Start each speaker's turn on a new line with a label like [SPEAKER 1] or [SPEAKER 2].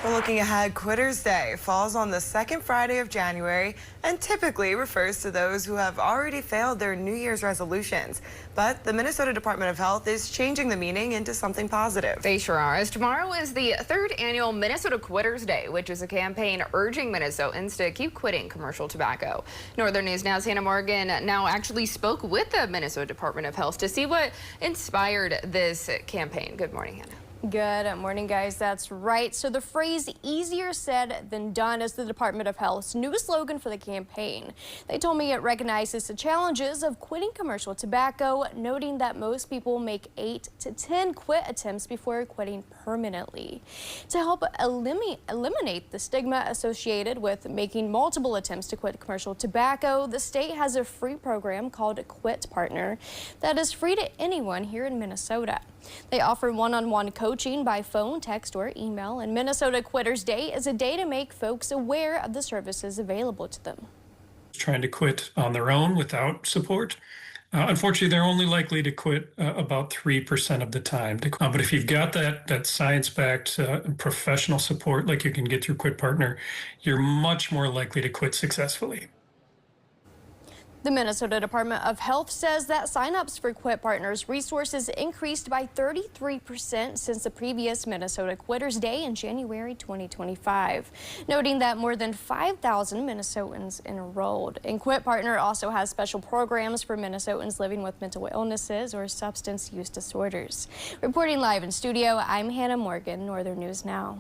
[SPEAKER 1] We're looking ahead. Quitters Day falls on the second Friday of January and typically refers to those who have already failed their New Year's resolutions. But the Minnesota Department of Health is changing the meaning into something positive.
[SPEAKER 2] They sure are, as tomorrow is the third annual Minnesota Quitters Day, which is a campaign urging Minnesotans to keep quitting commercial tobacco. Northern News Now's Hannah Morgan now actually spoke with the Minnesota Department of Health to see what inspired this campaign. Good morning, Hannah.
[SPEAKER 3] Good morning, guys. That's right. So the phrase "easier said than done" is the Department of Health's new slogan for the campaign. They told me it recognizes the challenges of quitting commercial tobacco, noting that most people make 8 to 10 quit attempts before quitting permanently. To help eliminate the stigma associated with making multiple attempts to quit commercial tobacco, the state has a free program called Quit Partner that is free to anyone here in Minnesota. They offer one-on-one coaching by phone, text, or email, and Minnesota Quitters Day is a day to make folks aware of the services available to them.
[SPEAKER 4] Trying to quit on their own without support. Unfortunately, they're only likely to quit about 3% of the time. But if you've got that science-backed professional support like you can get through Quit Partner, you're much more likely to quit successfully.
[SPEAKER 3] The Minnesota Department of Health says that signups for Quit Partners resources increased by 33% since the previous Minnesota Quitters Day in January 2025, noting that more than 5,000 Minnesotans enrolled. And Quit Partner also has special programs for Minnesotans living with mental illnesses or substance use disorders. Reporting live in studio, I'm Hannah Morgan, Northern News Now.